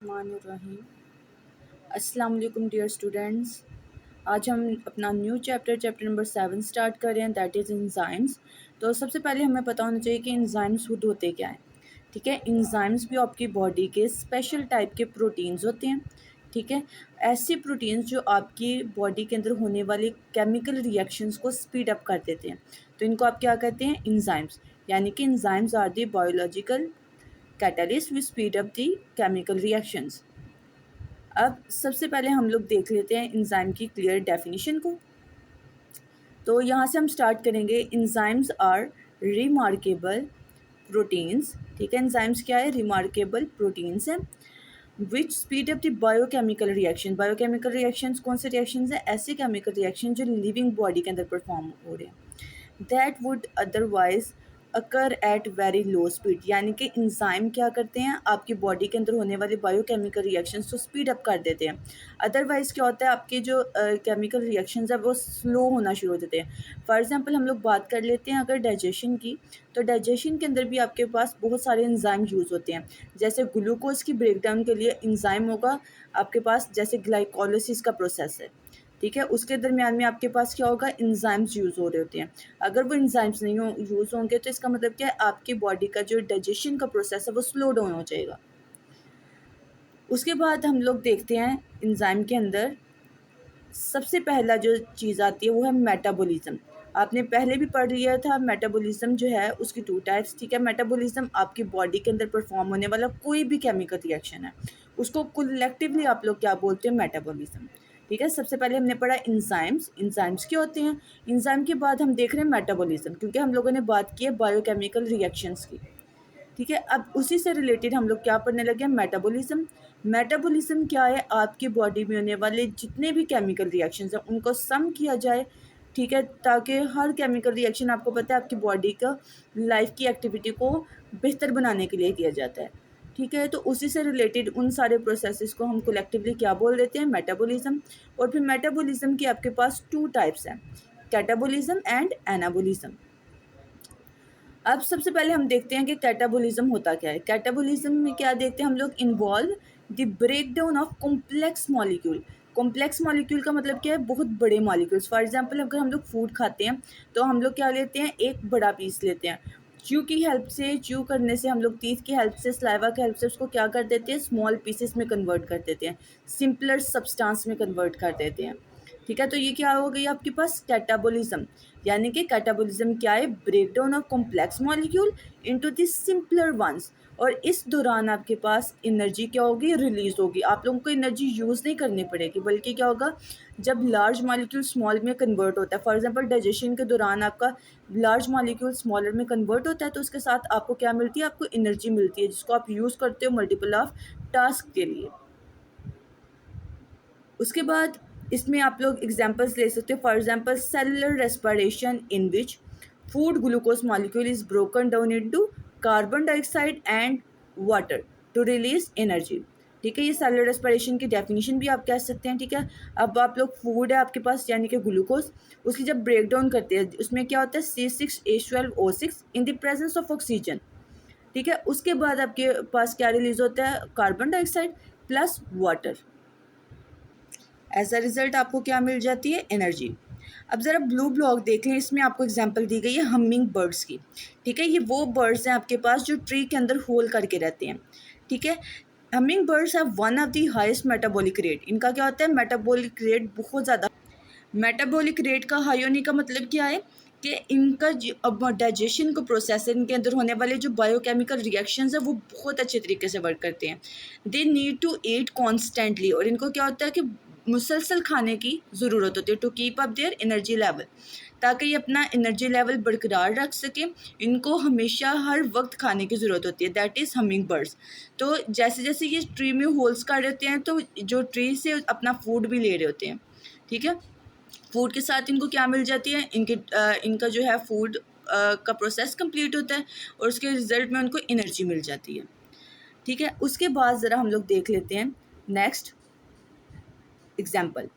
रहीम। अस्सलाम वालेकुम dear students. आज हम अपना न्यू चैप्टर नंबर 7 स्टार्ट कर रहे हैं, दैट इज़ इंजाइम्स। तो सबसे पहले हमें पता होना चाहिए कि इंजाइम्स खुद होते क्या हैं। ठीक है, इंजाइम्स भी आपकी बॉडी के स्पेशल टाइप के प्रोटीन्स होते हैं। ठीक है, ऐसे प्रोटीन्स जो आपकी बॉडी के अंदर होने वाले केमिकल रिएक्शंस को स्पीड अप कर देते हैं, तो इनको आप क्या कहते हैं, इंजाइम्स। यानी कि enzymes are the biological catalyst which speed up the chemical reactions. अब सबसे पहले हम लोग देख लेते हैं इंजाइम की क्लियर डेफिनेशन को। तो यहाँ से हम स्टार्ट करेंगे। Enzymes are remarkable proteins. ठीक है, इंजाइम्स क्या है, रिमार्केबल प्रोटीन्स हैं which speed up the biochemical reaction. Biochemical reactions कौन से रिएक्शंस हैं, ऐसे केमिकल रिएक्शन जो लिविंग बॉडी के अंदर परफॉर्म हो रहे हैं, that would otherwise occur at very low speed. यानी कि इंजाइम क्या करते हैं, आपकी बॉडी के अंदर होने वाले बायोकेमिकल रिएक्शंस को स्पीड अप कर देते हैं। अदरवाइज़ क्या होता है, आपके जो केमिकल रिएक्शंस है वो स्लो होना शुरू हो जाते हैं। फॉर एग्जांपल हम लोग बात कर लेते हैं अगर डाइजेशन की, तो डाइजेशन के अंदर भी आपके पास बहुत सारे इंजाइम यूज़ होते हैं। जैसे ग्लूकोज की ब्रेकडाउन के लिए इंजाइम होगा आपके पास, जैसे ग्लाइकोलिसिस का प्रोसेस है। ठीक है, उसके दरमियान में आपके पास क्या होगा, इंजाइम्स यूज़ हो रहे होते हैं। अगर वो इंजाइम्स नहीं यूज़ होंगे तो इसका मतलब क्या है, आपकी बॉडी का जो डाइजेशन का प्रोसेस है वो स्लो डाउन हो जाएगा। उसके बाद हम लोग देखते हैं इंजाइम के अंदर सबसे पहला जो चीज़ आती है वो है मेटाबॉलिज्म। आपने पहले भी पढ़ लिया था, मेटाबॉलिज्म जो है उसकी 2 टाइप्स। ठीक है, मेटाबॉलिज्म आपकी बॉडी के अंदर परफॉर्म होने वाला कोई भी केमिकल रिएक्शन है, उसको कलेक्टिवली आप लोग क्या बोलते हैं, मेटाबॉलिज्म। ठीक है, सबसे पहले हमने पढ़ा इंजाइम्स। इंजाइम्स क्या होते हैं, इंजाइम के बाद हम देख रहे हैं मेटाबॉलिज्म, क्योंकि हम लोगों ने बात की है बायोकेमिकल रिएक्शंस की। ठीक है, अब उसी से रिलेटेड हम लोग क्या पढ़ने लगे हैं, मेटाबॉलिज्म। मेटाबॉलिज्म क्या है, आपकी बॉडी में होने वाले जितने भी केमिकल रिएक्शंस हैं उनको सम किया जाए। ठीक है, ताकि हर केमिकल रिएक्शन, आपको पता है, आपकी बॉडी का लाइफ की एक्टिविटी को बेहतर बनाने के लिए किया जाता है। ठीक है, तो उसी से रिलेटेड उन सारे प्रोसेसेस को हम कलेक्टिवली क्या बोल देते हैं, मेटाबॉलिज्म। और फिर मेटाबॉलिज्म की आपके पास 2 टाइप्स हैं, कैटाबॉलिज्म एंड एनाबॉलिज्म। अब सबसे पहले हम देखते हैं कि कैटाबॉलिज्म होता क्या है। कैटाबॉलिज्म में क्या देखते हैं हम लोग, involve the breakdown of complex molecule. Complex molecule का मतलब क्या है, बहुत बड़े मॉलिक्यूल्स। फॉर एग्जांपल अगर हम लोग फूड खाते हैं तो हम लोग क्या लेते हैं, एक बड़ा पीस लेते हैं, च्यू की हेल्प से, च्यू करने से हम लोग टीथ की हेल्प से, सलाइवा की हेल्प से उसको क्या कर देते हैं, स्मॉल पीसेस में कन्वर्ट कर देते हैं, सिंपलर सब्सटेंस में कन्वर्ट कर देते हैं। ठीक है, तो ये क्या हो गई आपके पास, कैटाबॉलिज्म। यानी कि कैटाबॉलिज्म क्या है, breakdown of complex molecule into the simpler ones. और इस दौरान आपके पास एनर्जी क्या होगी, रिलीज होगी। आप लोगों को एनर्जी यूज़ नहीं करनी पड़ेगी, बल्कि क्या होगा, जब लार्ज मॉलिक्यूल स्मॉल में कन्वर्ट होता है, फॉर एग्जांपल डाइजेशन के दौरान आपका लार्ज मॉलिक्यूल स्मॉलर में कन्वर्ट होता है, तो उसके साथ आपको क्या मिलती है, आपको एनर्जी मिलती है, जिसको आप यूज़ करते हो मल्टीपल ऑफ टास्क के लिए। उसके बाद इसमें आप लोग एग्जांपल्स ले सकते हो। For example cellular respiration in which food glucose molecule is broken down into carbon dioxide and water to release energy. ठीक है, ये सेलुलर रेस्पिरेशन की डेफिनेशन भी आप कह सकते हैं। ठीक है, अब आप लोग फूड है आपके पास, यानी कि ग्लूकोज, उसकी जब ब्रेक डाउन करते हैं उसमें क्या होता है, C6H12O6 in the presence of oxygen. ठीक है, उसके बाद आपके पास क्या रिलीज होता है, carbon dioxide plus water. As a result आपको क्या मिल जाती है, एनर्जी। अब ज़रा ब्लू ब्लॉक देख लें, इसमें आपको एग्जांपल दी गई है हमिंग बर्ड्स की। ठीक है, ये वो बर्ड्स हैं आपके पास जो ट्री के अंदर होल करके रहते हैं। ठीक है, humming birds have one of the highest metabolic rate. इनका क्या होता है, मेटाबॉलिक रेट बहुत ज़्यादा। मेटाबॉलिक रेट का हाई होने का मतलब क्या है कि इनका जो डाइजेशन का प्रोसेस है, इनके अंदर होने वाले जो बायोकेमिकल रिएक्शंस है वो बहुत अच्छे तरीके से वर्क करते हैं। They need to eat constantly, और इनको क्या होता है कि मुसलसल खाने की ज़रूरत होती है, to keep up their energy level, ताकि ये अपना एनर्जी लेवल बरकरार रख सके। इनको हमेशा हर वक्त खाने की ज़रूरत होती है, दैट इज़ हमिंग बर्ड्स। तो जैसे जैसे ये ट्री में होल्स कर रहते हैं तो जो ट्री से अपना फूड भी ले रहे होते हैं। ठीक है, फूड के साथ इनको क्या मिल जाती है, इनका जो है फूड का प्रोसेस कंप्लीट होता है और उसके रिजल्ट में उनको एनर्जी मिल जाती है। ठीक है, उसके बाद ज़रा हम लोग देख लेते हैं नेक्स्ट एग्जाम्पल।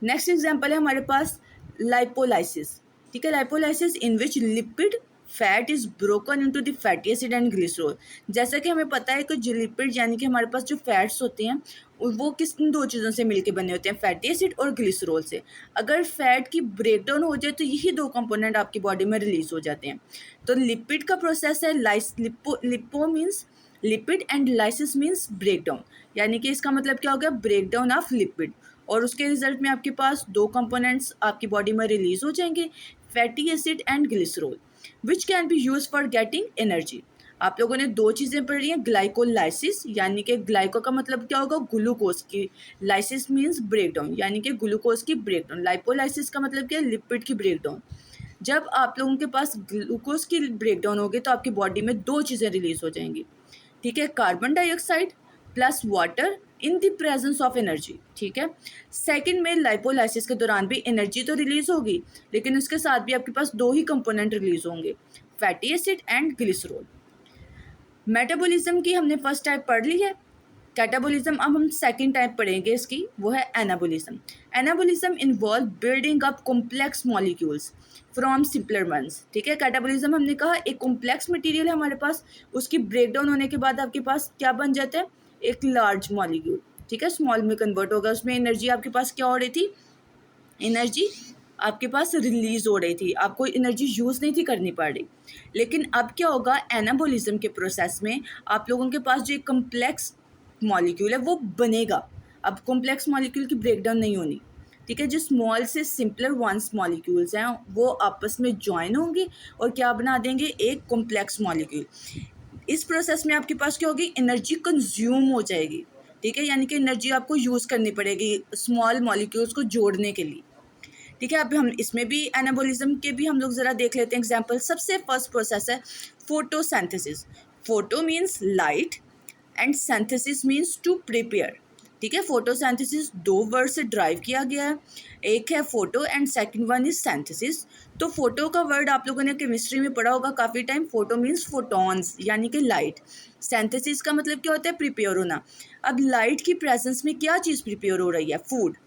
नेक्स्ट एग्जाम्पल है हमारे पास लाइपोलाइसिस। ठीक है, lipolysis in which lipid fat is broken into the fatty acid and glycerol. जैसा कि हमें पता है कि जो लिपिड यानी कि हमारे पास जो फैट्स होते हैं वो किस दो चीज़ों से मिलके बने होते हैं, फैटी एसिड और ग्लिसरॉल से। अगर फैट की ब्रेकडाउन हो जाए तो यही दो कंपोनेंट आपकी बॉडी में रिलीज हो जाते हैं। तो लिपिड का प्रोसेस है lipo means lipid and lysis means breakdown, यानी कि इसका मतलब क्या हो गया, ब्रेकडाउन ऑफ लिपिड। और उसके रिजल्ट में आपके पास दो कंपोनेंट्स आपकी बॉडी में रिलीज हो जाएंगे, fatty acid and glycerol, which can be use for getting energy. आप लोगों ने दो चीज़ें पढ़ी हैं, ग्लाइकोलाइसिस यानी कि ग्लाइको का मतलब क्या होगा, ग्लूकोज की, लाइसिस मीन्स ब्रेकडाउन यानी कि ग्लूकोज की ब्रेकडाउन, लाइपोलाइसिस का मतलब क्या है, लिपिड की ब्रेकडाउन। जब आप लोगों के पास ग्लूकोज की ब्रेकडाउन होगी तो आपकी बॉडी में दो चीज़ें रिलीज हो जाएंगी, ठीक है, carbon dioxide plus water in the presence of energy, ठीक है। सेकंड में लाइपोलाइसिस के दौरान भी एनर्जी तो रिलीज होगी, लेकिन उसके साथ भी आपके पास दो ही कंपोनेंट रिलीज होंगे, fatty acid and glycerol. Metabolism की हमने फर्स्ट टाइप पढ़ ली है। कैटाबॉलिज्म अब हम सेकंड टाइप पढ़ेंगे इसकी, वो है anabolism. Anabolism involve building up complex molecules from simpler ones, ठीक है। कैटाबॉलिज्म हमने कहा एक कॉम्प्लेक्स मटेरियल है हमारे पास, उसकी ब्रेकडाउन होने के बाद आपके पास क्या बन जाता है, एक लार्ज मॉलिक्यूल, ठीक है, स्मॉल में कन्वर्ट होगा। उसमें एनर्जी आपके पास क्या हो रही थी, एनर्जी आपके पास रिलीज हो रही थी, आपको एनर्जी यूज़ नहीं थी करनी पड़ रही। लेकिन अब क्या होगा, एनाबॉलिज्म के प्रोसेस में आप लोगों के पास जो एक कम्प्लेक्स मॉलिक्यूल है वो बनेगा। अब कॉम्प्लेक्स मॉलिक्यूल की ब्रेकडाउन नहीं होनी, ठीक है। जो स्मॉल से सिंपलर वंस मॉलिक्यूल्स हैं वो आपस में ज्वाइन होंगे और क्या बना देंगे, एक कॉम्प्लेक्स मॉलिक्यूल। इस प्रोसेस में आपके पास क्या होगी, एनर्जी कंज्यूम हो जाएगी, ठीक है, यानी कि एनर्जी आपको यूज़ करनी पड़ेगी स्मॉल मॉलिक्यूल्स को जोड़ने के लिए, ठीक है। अब हम इसमें भी एनाबॉलिज्म के भी हम लोग ज़रा देख लेते हैं एग्जाम्पल। सबसे फर्स्ट प्रोसेस है photosynthesis. Photo means light and synthesis means to prepare, ठीक है। फोटोसिंथेसिस दो वर्ड से ड्राइव किया गया है, एक है photo and second one is synthesis. तो फोटो का वर्ड आप लोगों ने केमिस्ट्री में पढ़ा होगा काफ़ी टाइम, फोटो मीन्स फोटॉन्स यानी कि लाइट। सिंथेसिस का मतलब क्या होता है, प्रिपेयर होना। अब लाइट की प्रेजेंस में क्या चीज़ प्रिपेयर हो रही है, फूड,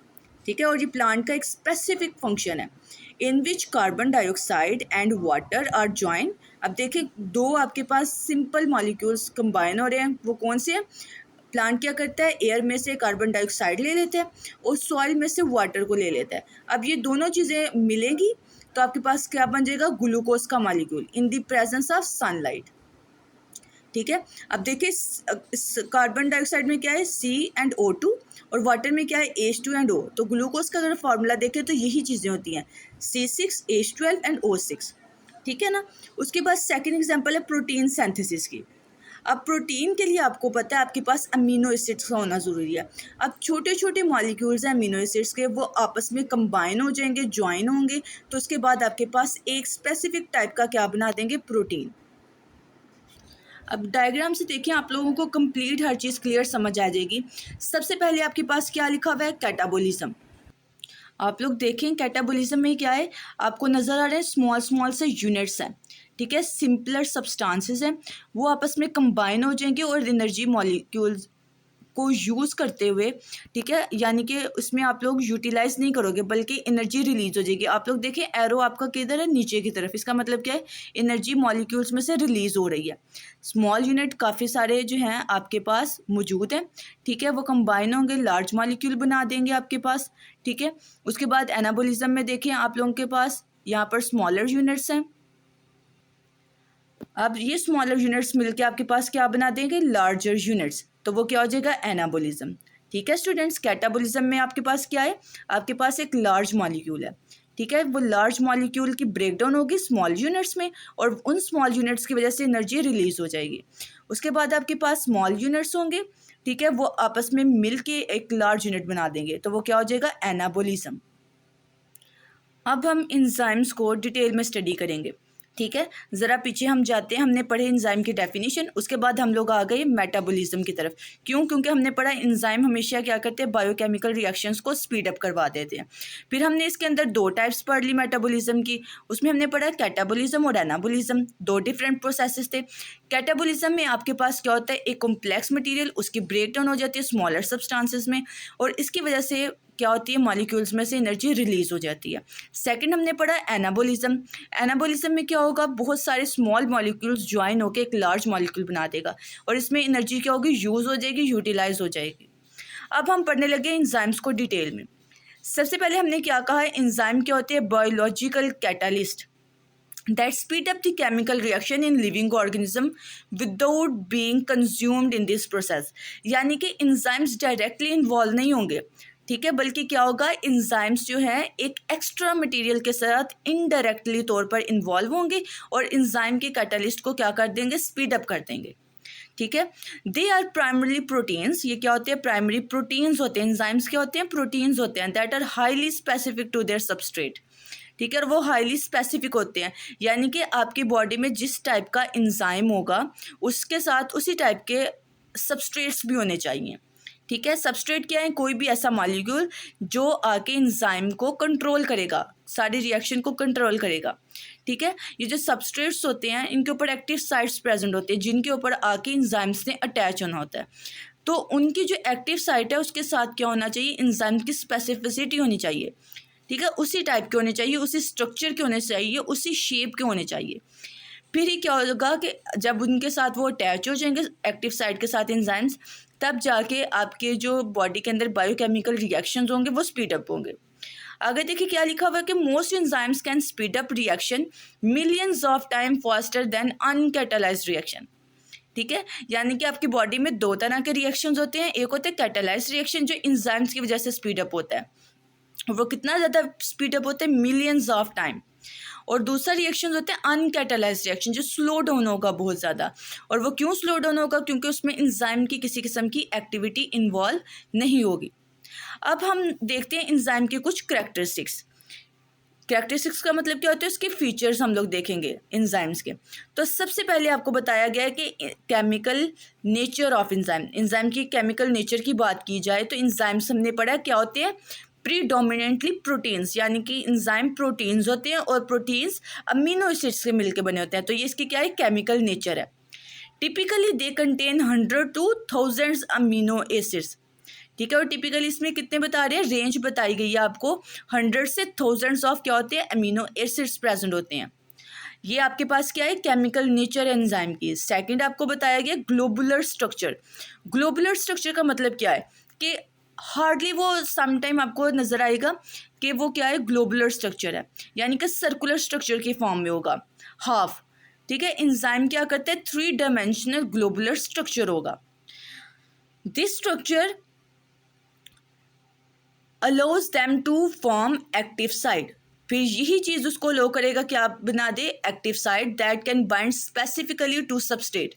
ठीक है। और ये प्लांट का एक स्पेसिफिक फंक्शन है in which carbon dioxide and water are join. अब देखिए दो आपके पास सिंपल मॉलिक्यूल्स कंबाइन हो रहे हैं, वो कौन से हैं, प्लांट क्या करता है, एयर में से कार्बन डाइऑक्साइड ले लेते हैं और सॉइल में से वाटर को ले लेता है। अब ये दोनों चीज़ें मिलेंगी तो आपके पास क्या बन जाएगा, ग्लूकोज का molecule in the presence of sunlight, ठीक है। अब देखिए कार्बन डाइऑक्साइड में क्या है, C and O2 और वाटर में क्या है, H2 and O। तो ग्लूकोज का अगर फॉर्मूला देखें तो यही चीज़ें होती हैं, C6H12 and O6, ठीक है ना। उसके बाद सेकंड एग्जांपल है प्रोटीन सिंथेसिस की। अब प्रोटीन के लिए आपको पता है आपके पास अमीनो एसिड्स का होना ज़रूरी है। अब छोटे छोटे मॉलिक्यूल्स हैं अमीनो एसिड्स के, वो आपस में कंबाइन हो जाएंगे, ज्वाइन होंगे, तो उसके बाद आपके पास एक स्पेसिफिक टाइप का क्या बना देंगे, प्रोटीन। अब डायग्राम से देखिए आप लोगों को कंप्लीट हर चीज़ क्लियर समझ आ जाएगी। सबसे पहले आपके पास क्या लिखा हुआ है, कैटाबॉलिज्म। आप लोग देखें कैटाबॉलिज्म में क्या है, आपको नज़र आ रहे हैं स्मॉल स्मॉल से यूनिट्स हैं, ठीक है, सिंपलर सब्सटेंसेस हैं, वो आपस में कंबाइन हो जाएंगे और एनर्जी मॉलिक्यूल्स को यूज़ करते हुए, ठीक है, यानी कि उसमें आप लोग यूटिलाइज नहीं करोगे बल्कि एनर्जी रिलीज हो जाएगी। आप लोग देखें एरो आपका किधर है, नीचे की तरफ, इसका मतलब क्या है, एनर्जी मॉलिक्यूल्स में से रिलीज हो रही है। स्मॉल यूनिट काफ़ी सारे जो हैं आपके पास मौजूद हैं, ठीक है, वो कंबाइन होंगे, लार्ज मॉलिक्यूल बना देंगे आपके पास, ठीक है। उसके बाद एनाबॉलिज्म में देखें आप लोगों के पास यहाँ पर स्मॉलर यूनिट्स हैं। अब ये स्मॉलर यूनिट्स मिलके आपके पास क्या बना देंगे, लार्जर यूनिट्स, तो वो क्या हो जाएगा, एनाबॉलिज्म, ठीक है स्टूडेंट्स। कैटाबॉलिज्म में आपके पास क्या है, आपके पास एक लार्ज मॉलिक्यूल है, ठीक है, वो लार्ज मॉलिक्यूल की ब्रेकडाउन होगी स्मॉल यूनिट्स में और उन स्मॉल यूनिट्स की वजह से एनर्जी रिलीज हो जाएगी। उसके बाद आपके पास स्मॉल यूनिट्स होंगे, ठीक है, वो आपस में मिल के एक लार्ज यूनिट बना देंगे, तो वो क्या हो जाएगा, एनाबॉलिज्म। अब हम इंजाइम्स को डिटेल में स्टडी करेंगे, ठीक है। ज़रा पीछे हम जाते हैं, हमने पढ़े इंजाइम की डेफिनेशन, उसके बाद हम लोग आ गए मेटाबॉलिज्म की तरफ। क्यों, क्योंकि हमने पढ़ा इंजाइम हमेशा क्या करते हैं, बायोकेमिकल रिएक्शंस को स्पीड अप करवा देते हैं। फिर हमने इसके अंदर दो टाइप्स पढ़ ली मेटाबॉलिज्म की, उसमें हमने पढ़ा कैटाबॉलिज्म और एनाबॉलिज्म, दो डिफरेंट प्रोसेसेस थे। कैटाबॉलिज्म में आपके पास क्या होता है, एक कॉम्प्लेक्स मटीरियल, उसकी ब्रेकडाउन हो जाती है स्मॉलर सब्सटेंसेस में और इसकी वजह से क्या होती है, मॉलिक्यूल्स में से एनर्जी रिलीज हो जाती है। सेकंड हमने पढ़ा एनाबोलिज्म। एनाबोलिज्म में क्या होगा, बहुत सारे स्मॉल मॉलिक्यूल्स ज्वाइन होकर एक लार्ज मॉलिक्यूल बना देगा और इसमें एनर्जी क्या होगी, यूज़ हो जाएगी, यूटिलाइज हो जाएगी। अब हम पढ़ने लगे एंजाइम्स को डिटेल में। सबसे पहले हमने क्या कहा है, एंजाइम क्या होते हैं, biological catalyst that speed up the chemical reaction in living organism without being consumed in this process। यानी कि enzymes डायरेक्टली इन्वॉल्व नहीं होंगे, ठीक है, बल्कि क्या होगा, enzymes जो है एक एक्स्ट्रा मटेरियल के साथ इनडायरेक्टली तौर पर इन्वॉल्व होंगे और enzyme के कैटालिस्ट को क्या कर देंगे, स्पीड अप कर देंगे, ठीक है। दे आर प्राइमरी प्रोटीन्स, ये क्या होते हैं, प्राइमरी प्रोटीन्स होते हैं। एंजाइम्स क्या होते हैं, प्रोटीन्स होते हैं, that are highly specific to their substrate, ठीक है, और वो हाईली स्पेसिफिक होते हैं, यानी कि आपकी बॉडी में जिस टाइप का एंजाइम होगा उसके साथ उसी टाइप के सबस्ट्रेट्स भी होने चाहिए, ठीक है। सबस्ट्रेट क्या है, कोई भी ऐसा मॉलिक्यूल जो आके एंजाइम को कंट्रोल करेगा, सारी रिएक्शन को कंट्रोल करेगा, ठीक है। ये जो सबस्ट्रेट्स होते हैं इनके ऊपर एक्टिव साइट्स प्रेजेंट होते हैं जिनके ऊपर आके एंजाइम्स ने अटैच होना होता है, तो उनकी जो एक्टिव साइट है उसके साथ क्या होना चाहिए, एंजाइम की स्पेसिफिसिटी होनी चाहिए, ठीक है, उसी टाइप के होने चाहिए, उसी स्ट्रक्चर के होने चाहिए, उसी शेप के होने चाहिए। फिर ही क्या होगा कि जब उनके साथ वो अटैच हो जाएंगे एक्टिव साइट के साथ एंजाइम्स, तब जाके आपके जो बॉडी के अंदर बायोकेमिकल रिएक्शंस होंगे वो स्पीड अप होंगे। आगे देखिए क्या लिखा हुआ है कि most enzymes can speed up reaction millions of time faster than uncatalysed reaction, ठीक है। यानी कि आपकी बॉडी में दो तरह के रिएक्शंस होते हैं, एक होते हैं कैटालाइज्ड रिएक्शन जो एंजाइम्स की वजह से स्पीड अप होता है, वो कितना ज़्यादा स्पीड अप होता है, मिलियंस ऑफ टाइम, और दूसरा रिएक्शन होते हैं अनकैटालाइज्ड रिएक्शन जो स्लो डाउन होगा बहुत ज़्यादा। और वो क्यों स्लो डाउन होगा, क्योंकि उसमें एंजाइम की किसी किस्म की एक्टिविटी इन्वॉल्व नहीं होगी। अब हम देखते हैं एंजाइम के कुछ कैरेक्टरिस्टिक्स। कैरेक्टरिस्टिक्स का मतलब क्या होता है, उसके फीचर्स हम लोग देखेंगे एंजाइम्स के। तो सबसे पहले आपको बताया गया है कि chemical nature of enzyme, enzyme की केमिकल नेचर की बात की जाए तो एंजाइम्स हमने पढ़ा क्या होते हैं, प्रीडोमिनेंटली प्रोटीन्स, यानी कि एंजाइम प्रोटीन्स होते हैं और प्रोटीन्स अमीनो एसिड्स से मिलकर बने होते हैं, तो ये इसकी क्या है, केमिकल नेचर है। Typically they contain 100 to 1000 amino acids, ठीक है, और टिपिकली इसमें कितने बता रहे हैं, रेंज बताई गई है आपको, 100 से 1000 ऑफ क्या होते हैं, अमीनो एसिड्स प्रेजेंट होते हैं। ये आपके पास क्या है, केमिकल नेचर एंजाइम की। सेकंड आपको बताया गया ग्लोबुलर स्ट्रक्चर। ग्लोबुलर स्ट्रक्चर का मतलब क्या है कि हार्डली वो समटाइम आपको नजर आएगा कि वो क्या है, ग्लोबुलर स्ट्रक्चर है, यानी कि सर्कुलर स्ट्रक्चर की फॉर्म में होगा, हाफ, ठीक है। एंजाइम क्या करते हैं, 3 डायमेंशनल ग्लोबुलर स्ट्रक्चर होगा। This structure allows them to form active site, फिर यही चीज़ उसको लो करेगा कि आप बना दे active site that can bind specifically to substrate,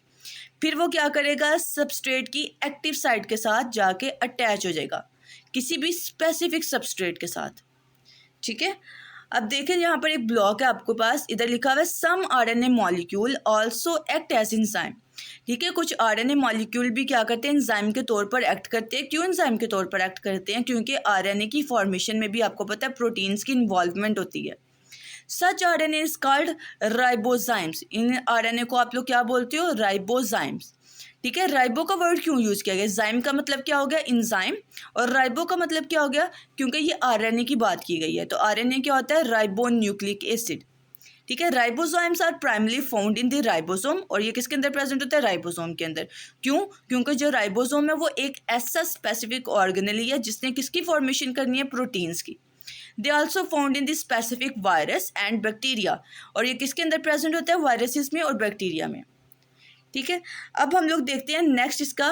फिर वो क्या करेगा, सबस्ट्रेट की एक्टिव साइट के साथ जाके अटैच हो जाएगा किसी भी स्पेसिफिक सबस्ट्रेट के साथ, ठीक है। अब देखें यहाँ पर एक ब्लॉक है आपके पास, इधर लिखा हुआ है some RNA molecule also act as enzyme, ठीक है। कुछ आरएनए मॉलिक्यूल भी क्या करते हैं, एंजाइम के तौर पर एक्ट करते हैं। क्यों एंजाइम के तौर पर एक्ट करते हैं, क्योंकि आरएनए की फॉर्मेशन में भी आपको पता है प्रोटीन्स की इन्वॉल्वमेंट होती है। Such RNA is called ribozymes, इन आरएनए को आप लोग क्या बोलते हो, राइबोजाइम्स, ठीक है। राइबो का वर्ड क्यों यूज किया गया, जाइम का मतलब क्या हो गया, इंजाइम, और राइबो का मतलब क्या हो गया, क्योंकि ये आरएनए की बात की गई है, तो आरएनए क्या होता है, राइबो न्यूक्लिक एसिड, ठीक है। Ribosomes are primarily found in the ribosome, और ये किसके अंदर प्रेजेंट होता है, राइबोसोम के अंदर। क्यों, क्योंकि जो राइबोसोम है वो एक ऐसा स्पेसिफिक ऑर्गेनेली है जिसने किसकी फॉर्मेशन करनी है, प्रोटीन्स की। They also found in the specific virus and bacteria, और ये किसके अंदर प्रेजेंट होता है, वायरसेस में और बैक्टीरिया में, ठीक है। अब हम लोग देखते हैं नेक्स्ट इसका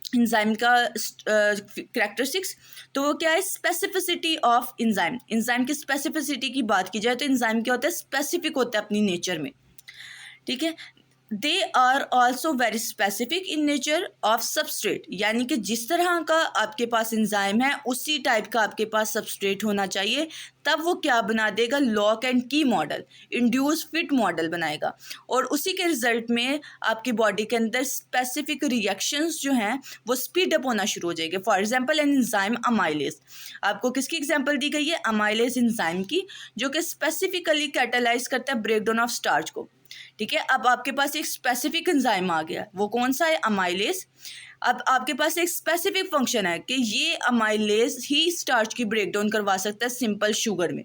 एंजाइम का कैरेक्टरिस्टिक्स, तो वो क्या है, स्पेसिफिसिटी ऑफ एंजाइम। एंजाइम की स्पेसिफिसिटी की बात की जाए तो एंजाइम क्या होता है, स्पेसिफिक होता है अपनी नेचर में, ठीक है। They are also very specific in nature of substrate, यानी कि जिस तरह का आपके पास एंजाइम है उसी टाइप का आपके पास सबस्ट्रेट होना चाहिए, तब वो क्या बना देगा, लॉक एंड की मॉडल, इंड्यूस फिट मॉडल बनाएगा, और उसी के रिजल्ट में आपकी बॉडी के अंदर स्पेसिफिक रिएक्शंस जो हैं वो स्पीड अप होना शुरू हो जाएंगे। For example an enzyme amylase, आपको किसकी एग्जांपल दी गई है, अमाइलेज एंजाइम की, जो कि स्पेसिफिकली कैटालाइज करता है ब्रेकडाउन ऑफ स्टार्च को, ठीक है। अब आपके पास एक स्पेसिफिक एंजाइम आ गया, वो कौन सा है, अमाइलेज। अब आपके पास एक स्पेसिफिक फंक्शन है कि ये अमाइलेज ही स्टार्च की ब्रेक डाउन करवा सकता है सिंपल शुगर में।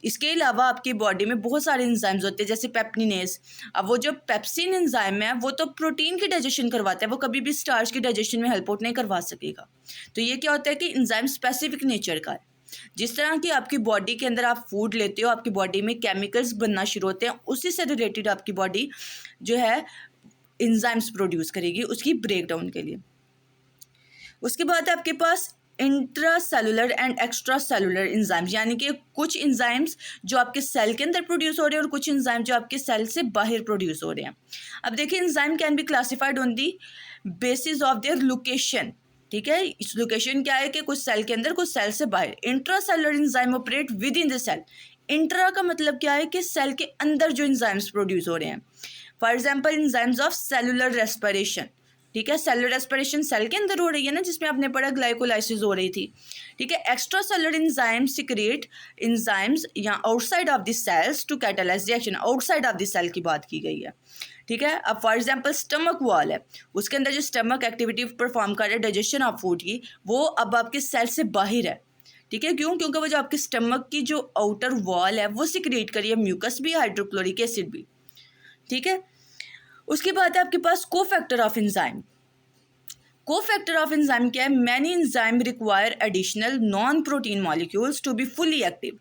इसके अलावा आपकी बॉडी में बहुत सारे एंजाइम्स होते हैं जैसे पेप्टिनेस। अब वो जो पेप्सिन एंजाइम है वो तो प्रोटीन की डाइजेशन करवाता है, वो कभी भी स्टार्च की डाइजेशन में हेल्प आउट नहीं करवा सकेगा। तो ये क्या होता है कि एंजाइम स्पेसिफिक नेचर का है। जिस तरह की आपकी बॉडी के अंदर आप फूड लेते हो, आपकी बॉडी में केमिकल्स बनना शुरू होते हैं, उसी से रिलेटेड आपकी बॉडी जो है एंजाइम्स प्रोड्यूस करेगी उसकी ब्रेक डाउन के लिए। उसके बाद आपके पास intracellular and extracellular enzymes, यानी कि कुछ एंजाइम्स जो आपके सेल के अंदर प्रोड्यूस हो रहे हैं और कुछ एंजाइम जो आपके सेल से बाहर प्रोड्यूस हो रहे हैं। अब देखिए, enzyme can be classified on the basis of their location. ठीक है, इस लोकेशन क्या है कि कुछ सेल के अंदर कुछ सेल से बाहर। Intracellular enzyme operate within the cell. Intra का मतलब क्या है कि सेल के अंदर जो एंजाइम्स प्रोड्यूस हो रहे हैं। For example enzymes of cellular respiration. ठीक है, सेलुलर रेस्पिरेशन सेल के अंदर हो रही है ना, जिसमें आपने पढ़ा ग्लाइकोलाइसिस हो रही थी। ठीक है, extracellular enzymes secrete enzymes या outside of the cells to catalyse reaction. Outside of the cell की बात की गई है। ठीक है, अब फॉर एग्जांपल स्टमक वॉल है, उसके अंदर जो स्टमक एक्टिविटी परफॉर्म कर रहा है डाइजेशन ऑफ फूड की, वो अब आपके सेल से बाहर है। ठीक है, क्यों? क्योंकि वो जो आपके स्टमक की जो आउटर वॉल है वो सिक्रेट करी है म्यूकस भी, हाइड्रोक्लोरिक एसिड भी। ठीक है, उसके बाद है आपके पास cofactor of enzyme. Cofactor of enzyme क्या है? Many enzyme require additional non protein molecules to be fully active.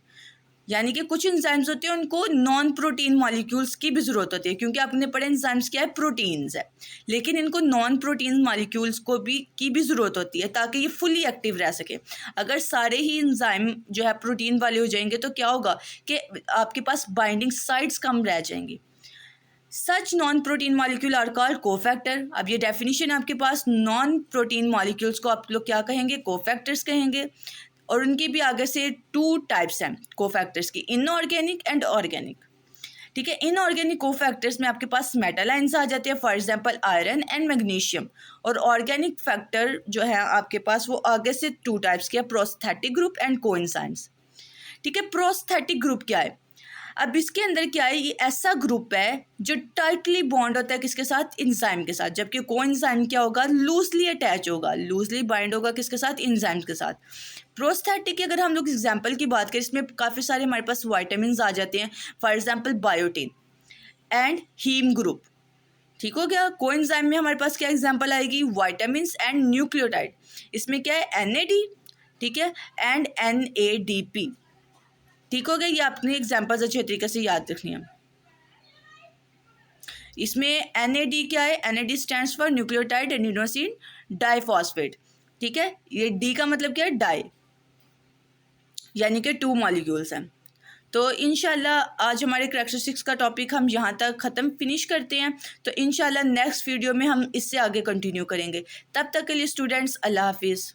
यानी कि कुछ एंजाइम्स होते हैं उनको नॉन प्रोटीन मॉलिक्यूल्स की भी ज़रूरत होती है, क्योंकि आपने पढ़े एंजाइम्स क्या है? प्रोटीन्स है, लेकिन इनको नॉन प्रोटीन मॉलिक्यूल्स को भी की भी ज़रूरत होती है ताकि ये फुली एक्टिव रह सके। अगर सारे ही एंजाइम जो है प्रोटीन वाले हो जाएंगे तो क्या होगा कि आपके पास बाइंडिंग साइट्स कम रह जाएंगी। Such non protein molecule are called cofactor. अब ये डेफिनेशन आपके पास, नॉन प्रोटीन मॉलिक्यूल्स को आप लोग क्या कहेंगे? कोफैक्टर्स कहेंगे। और उनकी भी आगे से 2 टाइप्स हैं कोफैक्टर्स की, इनऑर्गेनिक एंड ऑर्गेनिक। ठीक है, इनऑर्गेनिक कोफैक्टर्स में आपके पास मेटल आयंस आ जाते हैं, for example iron and magnesium. और ऑर्गेनिक फैक्टर जो है आपके पास वो आगे से 2 टाइप्स के, प्रोस्थेटिक ग्रुप एंड कोएंजाइम्स। ठीक है, प्रोस्थेटिक ग्रुप क्या है? अब इसके अंदर क्या है, ये ऐसा ग्रुप है जो टाइटली बॉन्ड होता है किसके साथ? एंजाइम के साथ। जबकि कोएंजाइम क्या होगा? लूजली अटैच होगा, लूजली बाइंड होगा किसके साथ? एंजाइम्स के साथ। प्रोस्थेटिक की अगर हम लोग एग्जांपल की बात करें, इसमें काफ़ी सारे हमारे पास वाइटामिन आ जाते हैं, for example biotin and haem group. ठीक हो गया। कोएंजाइम में हमारे पास क्या एग्जांपल आएगी? Vitamin and nucleotide. इसमें क्या है? NAD, ठीक है, एंड NADP। ठीक हो गया। ये आपने एग्जाम्पल्स अच्छे तरीके से याद रखनी है। इसमें NAD क्या है? NAD stands for nucleotide adenosine diphosphate. ठीक है, ये D का मतलब क्या है? डाई, यानी कि 2 मॉलिक्यूल्स हैं। तो इंशाल्लाह आज हमारे करैक्टरिस्टिक्स का टॉपिक हम यहाँ तक ख़त्म फिनिश करते हैं। तो इंशाल्लाह नेक्स्ट वीडियो में हम इससे आगे कंटिन्यू करेंगे। तब तक के लिए स्टूडेंट्स, अल्लाह हाफिज़।